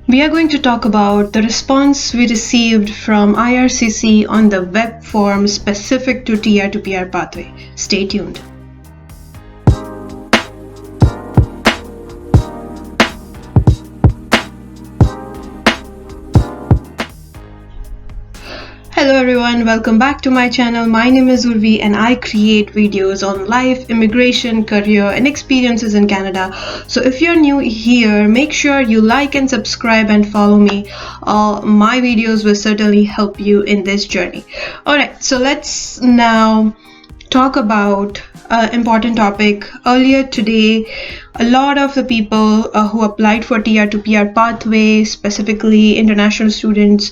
We are going to talk about the response we received from IRCC on the web form specific to TR to PR pathway. Stay tuned. Hello everyone, welcome back to my channel. My name is Urvi and I create videos on life, immigration, career and experiences in Canada. So if you're new here, make sure you like and subscribe and follow me. My videos will certainly help you in this journey. Alright, so let's now talk about an important topic. Earlier today, a lot of the people who applied for TR to PR pathway, specifically international students,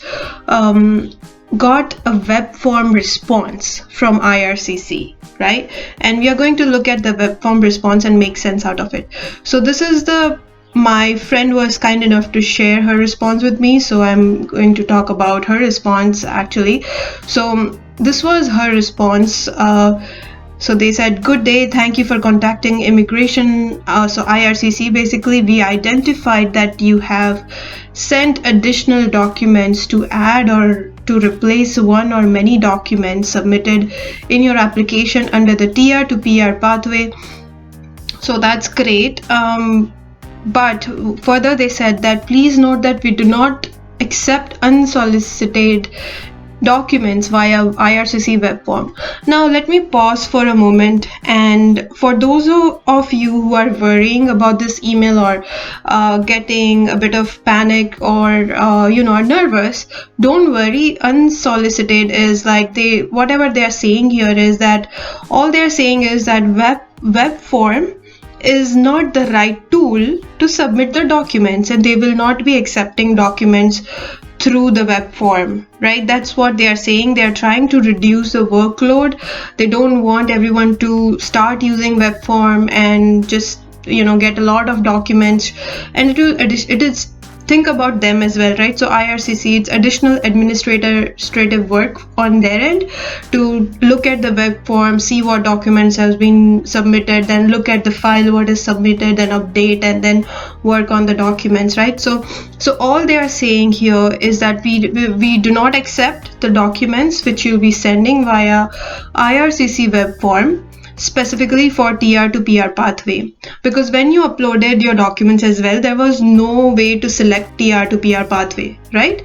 got a web form response from IRCC, right? And we are going to look at the web form response and make sense out of it. So this is my friend was kind enough to share her response with me, so I'm going to talk about her response actually. So this was her response. So they said, "Good day, thank you for contacting immigration." So IRCC, basically we identified that you have sent additional documents to add or to replace one or many documents submitted in your application under the TR to PR pathway. So that's great. But further they said that please note that we do not accept unsolicited documents via IRCC web form. Now let me pause for a moment, and for those of you who are worrying about this email or getting a bit of panic or are nervous, don't worry. Unsolicited is like whatever they are saying here is that all they are saying is that web form is not the right tool to submit the documents, and they will not be accepting documents through the web form, right? That's what they are saying. They are trying to reduce the workload. They don't want everyone to start using web form and just get a lot of documents, and it is think about them as well, right? So IRCC, it's additional administrative work on their end to look at the web form, see what documents has been submitted, then look at the file what is submitted and update, and then work on the documents, right? So all they are saying here is that we do not accept the documents which you'll be sending via IRCC web form specifically for TR to PR pathway, because when you uploaded your documents as well, there was no way to select TR to PR pathway, right?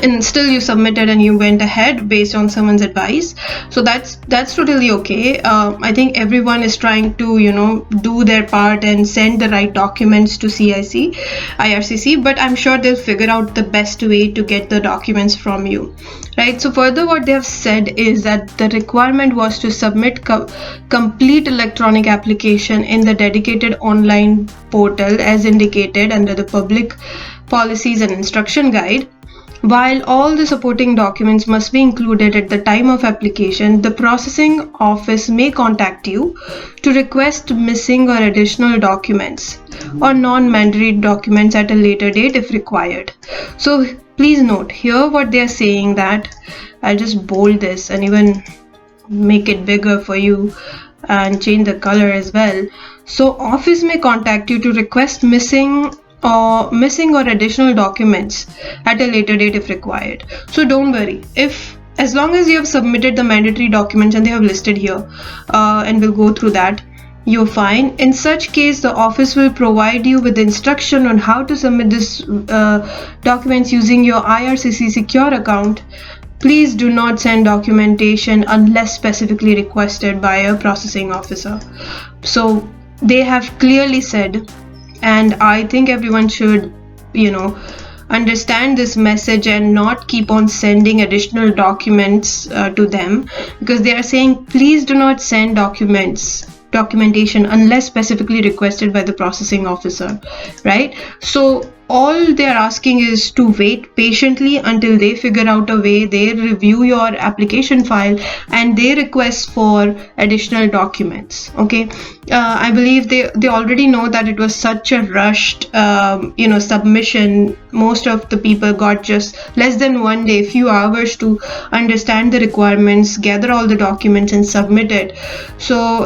And still you submitted and you went ahead based on someone's advice. So that's totally okay. I think everyone is trying to do their part and send the right documents to IRCC, but I'm sure they'll figure out the best way to get the documents from you, right? So further what they have said is that the requirement was to submit complete electronic application in the dedicated online portal as indicated under the public policies and instruction guide. While all the supporting documents must be included at the time of application, the processing office may contact you to request missing or additional documents or non-mandatory documents at a later date if required. So please note here what they are saying, that I'll just bold this and even make it bigger for you and change the color as well. So office may contact you to request missing or additional documents at a later date if required. So don't worry, as long as you have submitted the mandatory documents and they have listed here, and we'll go through that, you're fine. In such case, the office will provide you with instruction on how to submit this documents using your IRCC secure account. Please do not send documentation unless specifically requested by a processing officer. So they have clearly said, and I think everyone should understand this message and not keep on sending additional documents to them, because they are saying please do not send documentation unless specifically requested by the processing officer, right? So all they're asking is to wait patiently until they figure out a way, they review your application file and they request for additional documents. Okay, I believe they already know that it was such a rushed submission. Most of the people got just less than one day, few hours to understand the requirements, gather all the documents and submit it. So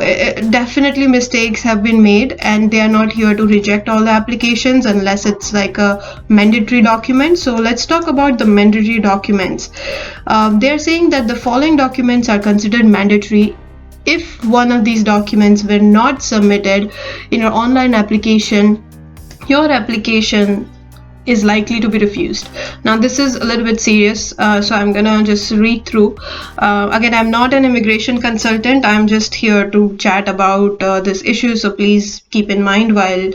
definitely mistakes have been made, and they are not here to reject all the applications unless it's like like a mandatory document. So let's talk about the mandatory documents. They're saying that the following documents are considered mandatory if one of these documents were not submitted in your online application. Your application is likely to be refused. Now this is a little bit serious, so I'm gonna just read through. Again, I'm not an immigration consultant, I'm just here to chat about this issue, so please keep in mind while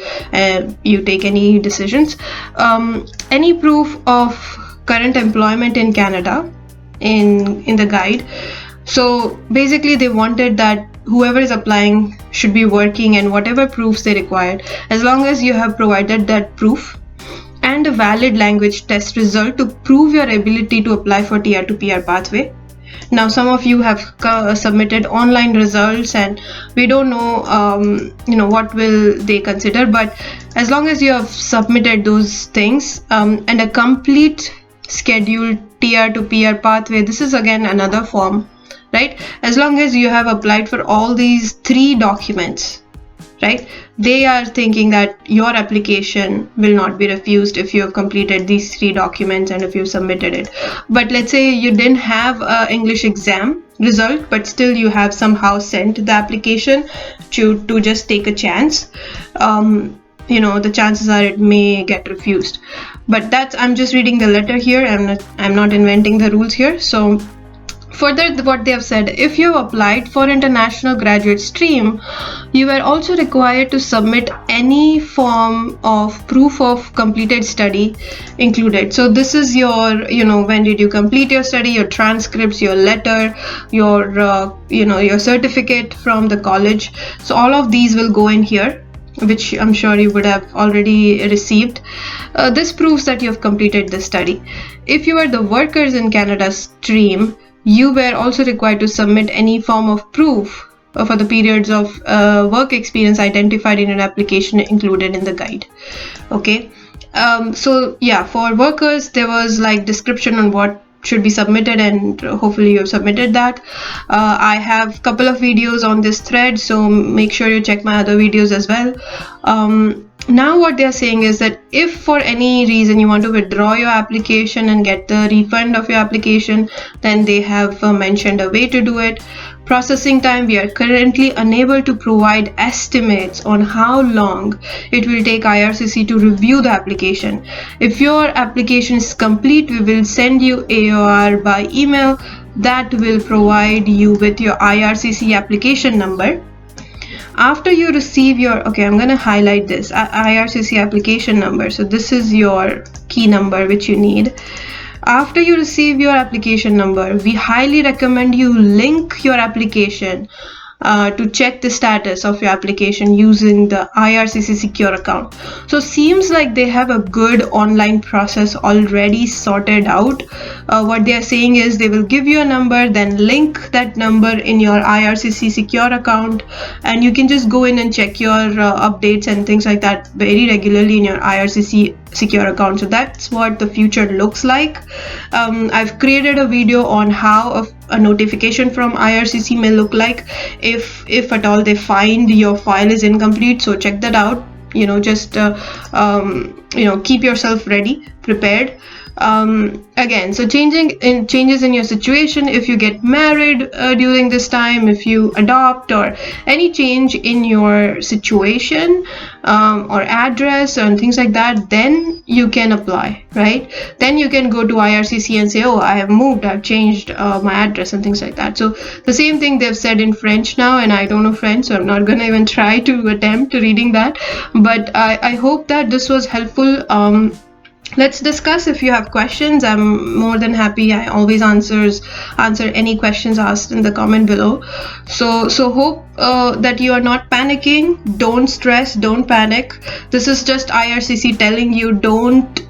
you take any decisions. Any proof of current employment in Canada in the guide. So basically they wanted that whoever is applying should be working, and whatever proofs they required, as long as you have provided that proof and a valid language test result to prove your ability to apply for TR to PR pathway. Now some of you have submitted online results, and we don't know what will they consider, but as long as you have submitted those things and a complete scheduled TR to PR pathway, this is again another form, right? As long as you have applied for all these 3 documents, right, they are thinking that your application will not be refused if you have completed these 3 documents and if you submitted it. But let's say you didn't have an English exam result, but still you have somehow sent the application to just take a chance. The chances are it may get refused. But I'm just reading the letter here. I'm not inventing the rules here. So further, what they have said, if you applied for international graduate stream, you were also required to submit any form of proof of completed study included. So this is your, when did you complete your study, your transcripts, your letter, your certificate from the college. So all of these will go in here, which I'm sure you would have already received. This proves that you have completed the study. If you are the workers in Canada stream, you were also required to submit any form of proof for the periods of work experience identified in an application included in the guide. Okay, so yeah, for workers there was like description on what should be submitted, and hopefully you have submitted that. I have a couple of videos on this thread, so make sure you check my other videos as well. Now what they are saying is that if for any reason you want to withdraw your application and get the refund of your application, then they have mentioned a way to do it. Processing time, we are currently unable to provide estimates on how long it will take IRCC to review the application. If your application is complete, we will send you AOR by email that will provide you with your IRCC application number. After you receive your, okay, I'm going to highlight this IRCC application number. So this is your key number which you need. After you receive your application number, we highly recommend you link your application to check the status of your application using the IRCC secure account. So seems like they have a good online process already sorted out. What they are saying is they will give you a number, then link that number in your IRCC secure account, and you can just go in and check your updates and things like that very regularly in your IRCC secure account. So that's what the future looks like. I've created a video on how a notification from IRCC may look like if at all they find your file is incomplete. So check that out. Just keep yourself ready, prepared. Again, so changes in your situation, if you get married during this time, if you adopt, or any change in your situation or address and things like that, then you can apply, right? Then you can go to IRCC and say, oh, I have moved, I've changed my address and things like that. So the same thing they've said in French now, and I don't know French, so I'm not gonna even try to attempt reading that, but I hope that this was helpful. Let's discuss. If you have questions, I'm more than happy. I always answer any questions asked in the comment below. So hope that you are not panicking. Don't stress, don't panic. This is just IRCC telling you don't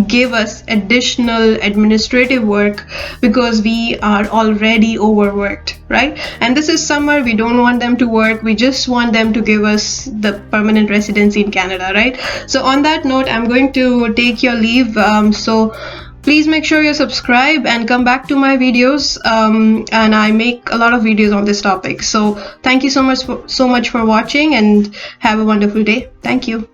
give us additional administrative work because we are already overworked, right? And this is summer, we don't want them to work, we just want them to give us the permanent residency in Canada, right? So on that note, I'm going to take your leave. So please make sure you subscribe and come back to my videos, and I make a lot of videos on this topic. So thank you so much for watching, and have a wonderful day. Thank you.